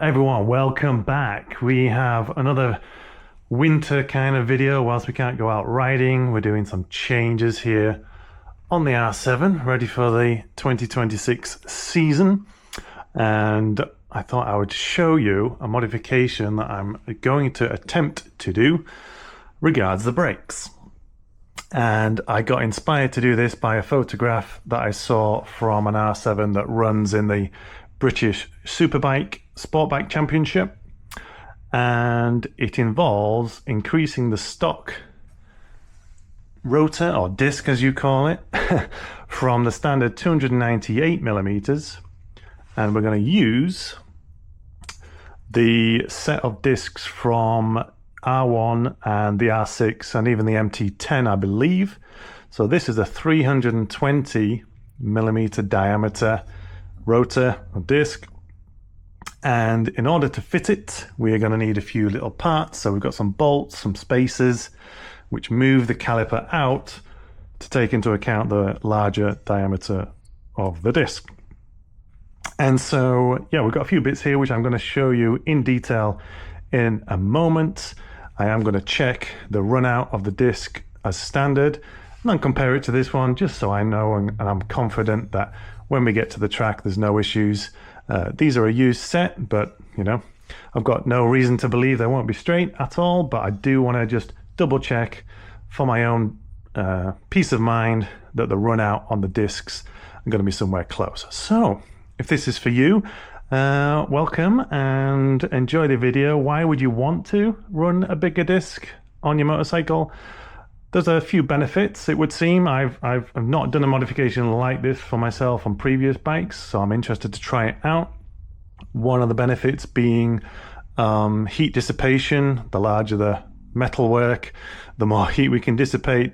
everyone, welcome back. We have another winter kind of video. Whilst we can't go out riding, we're doing some changes here on the R7, ready for the 2026 season. And I thought I would show you a modification that I'm going to attempt to do regards the brakes. And I got inspired to do this by a photograph that I saw from an R7 that runs in the British Superbike Sport Bike Championship, and it involves increasing the stock rotor or disc, as you call it, from the standard 298 millimeters, and we're going to use the set of discs from R1 and the R6 and even the MT10, I believe. So this is a 320 millimeter diameter rotor or disc, and in order to fit it we are going to need a few little parts. So we've got some bolts, some spacers which move the caliper out to take into account the larger diameter of the disc. And so yeah, we've got a few bits here which I'm going to show you in detail in a moment. I am going to check the run out of the disc as standard and then compare it to this one, just so I know and I'm confident that when we get to the track there's no issues. These are a used set, but you know, I've got no reason to believe they won't be straight at all, but I do want to just double check for my own peace of mind that the run out on the discs are going to be somewhere close. So if this is for you, welcome and enjoy the video. Why would you want to run a bigger disc on your motorcycle? There's a few benefits, it would seem. I've not done a modification like this for myself on previous bikes, so I'm interested to try it out. One of the benefits being heat dissipation. The larger the metalwork, the more heat we can dissipate.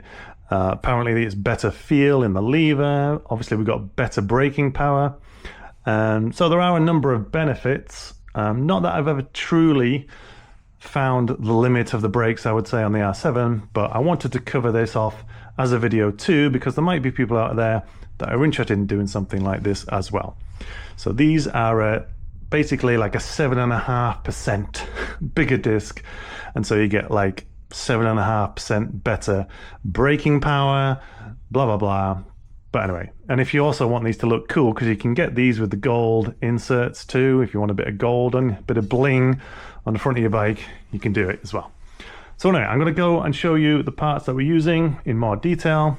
Apparently it's better feel in the lever. Obviously we've got better braking power. So there are a number of benefits. Not that I've ever truly found the limit of the brakes, I would say, on the R7, but I wanted to cover this off as a video too, because there might be people out there that are interested in doing something like this as well. So these are basically like a 7.5% bigger disc, and so you get like 7.5% better braking power, blah blah blah. But anyway, and if you also want these to look cool, because you can get these with the gold inserts too, if you want a bit of gold and a bit of bling on the front of your bike, you can do it as well. So anyway, I'm going to go and show you the parts that we're using in more detail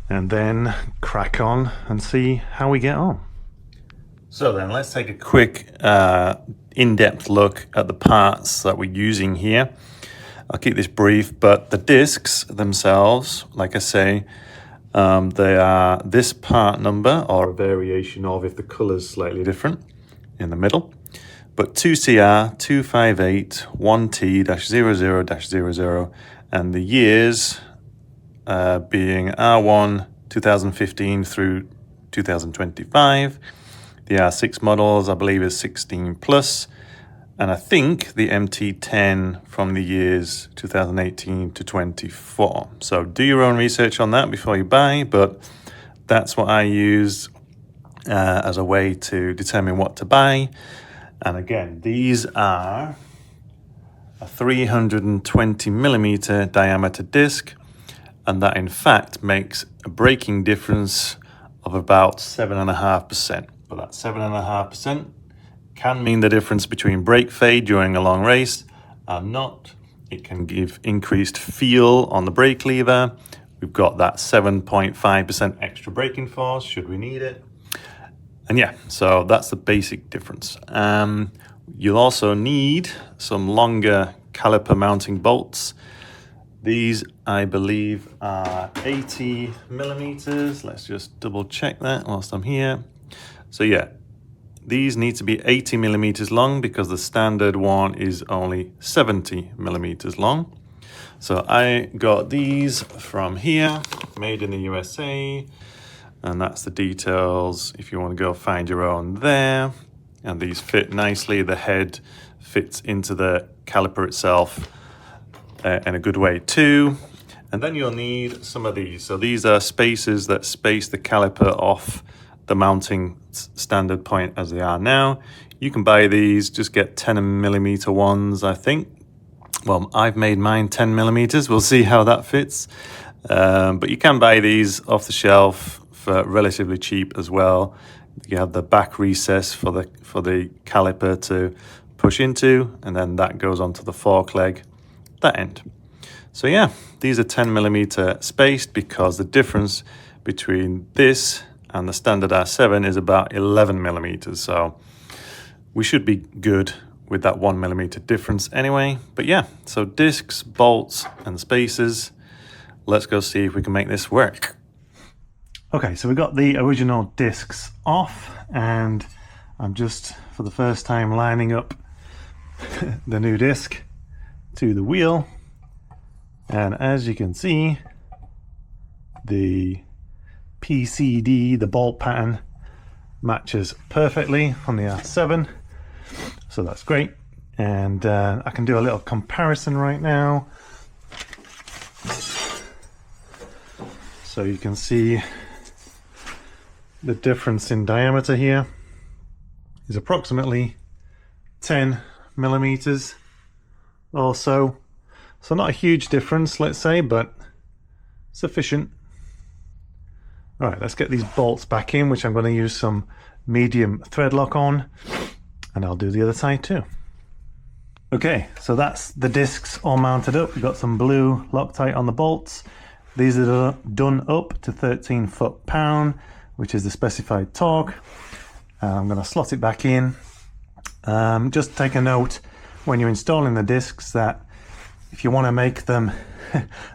and then crack on and see how we get on. So then let's take a quick in-depth look at the parts that we're using here. I'll keep this brief, but the discs themselves, like I say, they are this part number, or a variation of if the color's slightly different in the middle. But 2CR 258 1T-00-00, and the years being R1 2015 through 2025. The R6 models, I believe, is 16 plus, and I think the MT10 from the years 2018 to 24. So do your own research on that before you buy, but that's what I use as a way to determine what to buy. And again, these are a 320 millimeter diameter disc, and that in fact makes a braking difference of about 7.5%. But that 7.5% can mean the difference between brake fade during a long race and not. It can give increased feel on the brake lever. We've got that 7.5% extra braking force should we need it. And yeah, so that's the basic difference. You'll also need some longer caliper mounting bolts. These, I believe, are 80 millimeters. Let's just double check that whilst I'm here. So yeah, these need to be 80 millimeters long because the standard one is only 70 millimeters long. So I got these from here, made in the USA. And that's the details if you want to go find your own there. And these fit nicely. The head fits into the caliper itself in a good way too. And then you'll need some of these. So these are spacers that space the caliper off the mounting standard point as they are now. You can buy these, just get 10mm ones, I think. Well, I've made mine 10mm. We'll see how that fits. But you can buy these off the shelf for relatively cheap as well. You have the back recess for the caliper to push into, and then that goes onto the fork leg, that end. So yeah, these are 10mm spaced because the difference between this and the standard R7 is about 11mm. So we should be good with that 1mm difference anyway. But yeah, so discs, bolts and spacers. Let's go see if we can make this work. Okay, so we got the original discs off, and I'm just for the first time lining up the new disc to the wheel. And as you can see, the PCD, the bolt pattern, matches perfectly on the R7, so that's great. And I can do a little comparison right now, so you can see the difference in diameter here is approximately 10mm or so. So not a huge difference, let's say, but sufficient. All right, let's get these bolts back in, which I'm going to use some medium thread lock on, and I'll do the other side too. Okay, so that's the discs all mounted up. We've got some blue Loctite on the bolts. These are done up to 13 foot-pound, which is the specified torque. I'm going to slot it back in. Just take a note when you're installing the discs that if you want to make them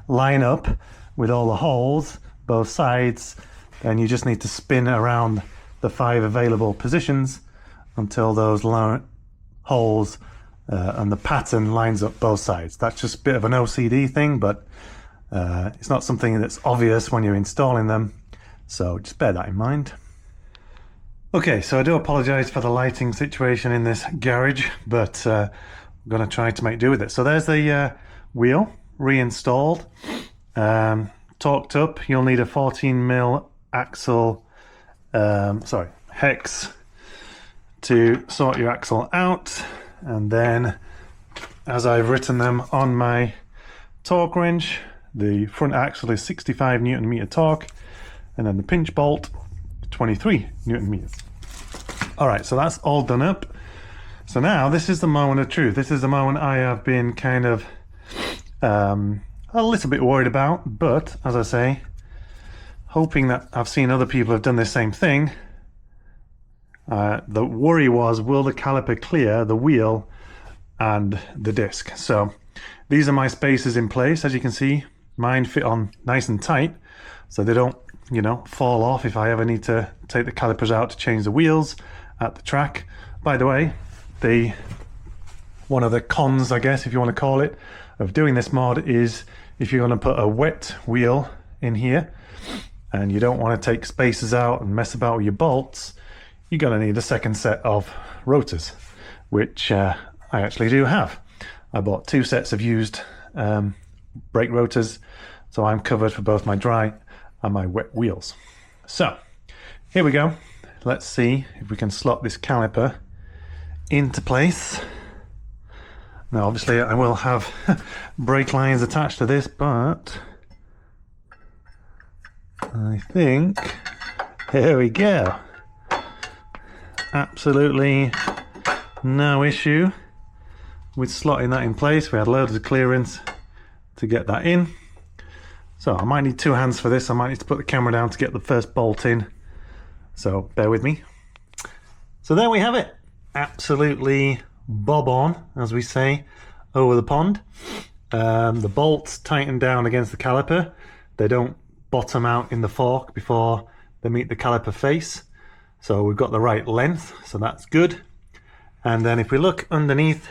line up with all the holes, both sides, then you just need to spin around the 5 available positions until those holes and the pattern lines up both sides. That's just a bit of an OCD thing, but it's not something that's obvious when you're installing them, so just bear that in mind. Okay, so I do apologize for the lighting situation in this garage, but I'm going to try to make do with it. So there's the wheel reinstalled, torqued up. You'll need a 14mm axle, hex to sort your axle out, and then as I've written them on my torque wrench, the front axle is 65 Nm torque, and then the pinch bolt 23 Nm. All right, so that's all done up. So now this is the moment of truth. This is the moment I have been kind of a little bit worried about, but as I say, hoping that I've seen other people have done the same thing. The worry was, will the caliper clear the wheel and the disc? So these are my spacers in place. As you can see, mine fit on nice and tight, so they don't, you know, fall off if I ever need to take the calipers out to change the wheels at the track. By the way, one of the cons, I guess, if you want to call it, of doing this mod is if you're going to put a wet wheel in here and you don't want to take spacers out and mess about with your bolts, you're going to need a second set of rotors, which I actually do have. I bought 2 sets of used brake rotors, so I'm covered for both my dry and my wet wheels. So here we go. Let's see if we can slot this caliper into place. Now obviously I will have brake lines attached to this, but I think, here we go. Absolutely no issue with slotting that in place. We had loads of clearance to get that in. So I might need 2 hands for this. I might need to put the camera down to get the first bolt in. So bear with me. So there we have it. Absolutely bob on, as we say, over the pond. The bolts tighten down against the caliper. They don't bottom out in the fork before they meet the caliper face. So we've got the right length, so that's good. And then if we look underneath,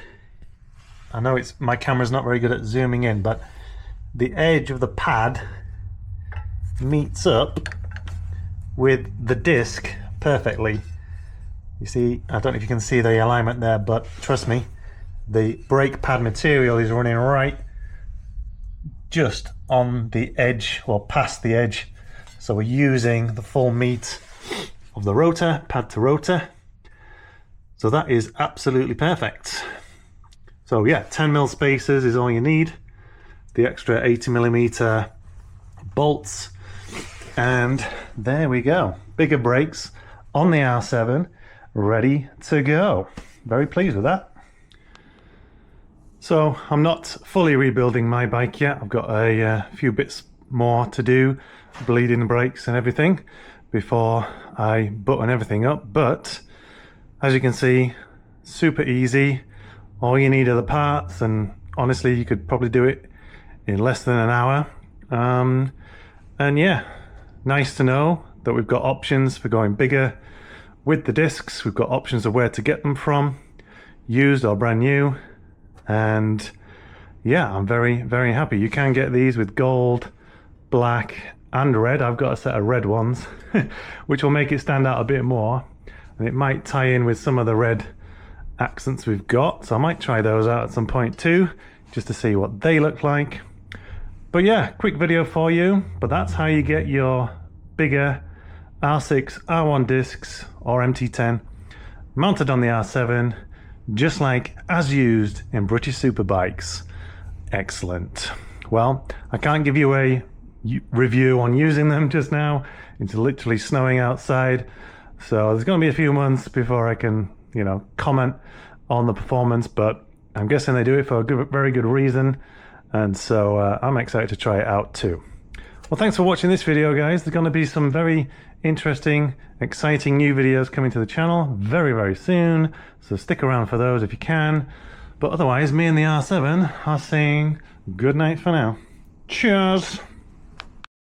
I know my camera's not very good at zooming in, but the edge of the pad meets up with the disc perfectly. You see, I don't know if you can see the alignment there, but trust me, the brake pad material is running right just on the edge, or past the edge. So we're using the full meat of the rotor, pad to rotor. So that is absolutely perfect. So yeah, 10mm spacers is all you need. The extra 80mm bolts, and there we go. Bigger brakes on the R7, ready to go. Very pleased with that. So I'm not fully rebuilding my bike yet. I've got a few bits more to do, bleeding brakes and everything, before I button everything up. But as you can see, super easy. All you need are the parts, and honestly you could probably do it in less than an hour. And yeah, nice to know that we've got options for going bigger with the discs. We've got options of where to get them from, used or brand new. And yeah, I'm very, very happy. You can get these with gold, black and red. I've got a set of red ones which will make it stand out a bit more, and it might tie in with some of the red accents we've got, so I might try those out at some point too, just to see what they look like. But yeah, quick video for you. But that's how you get your bigger R6, R1 discs or MT10 mounted on the R7, just like as used in British Superbikes. Excellent. Well, I can't give you a review on using them just now. It's literally snowing outside, so there's going to be a few months before I can, you know, comment on the performance, but I'm guessing they do it for a very good reason, and so I'm excited to try it out too. Well, thanks for watching this video, guys. There's going to be some very interesting, exciting new videos coming to the channel very, very soon, so stick around for those if you can. But otherwise, me and the R7 are saying good night for now. Cheers!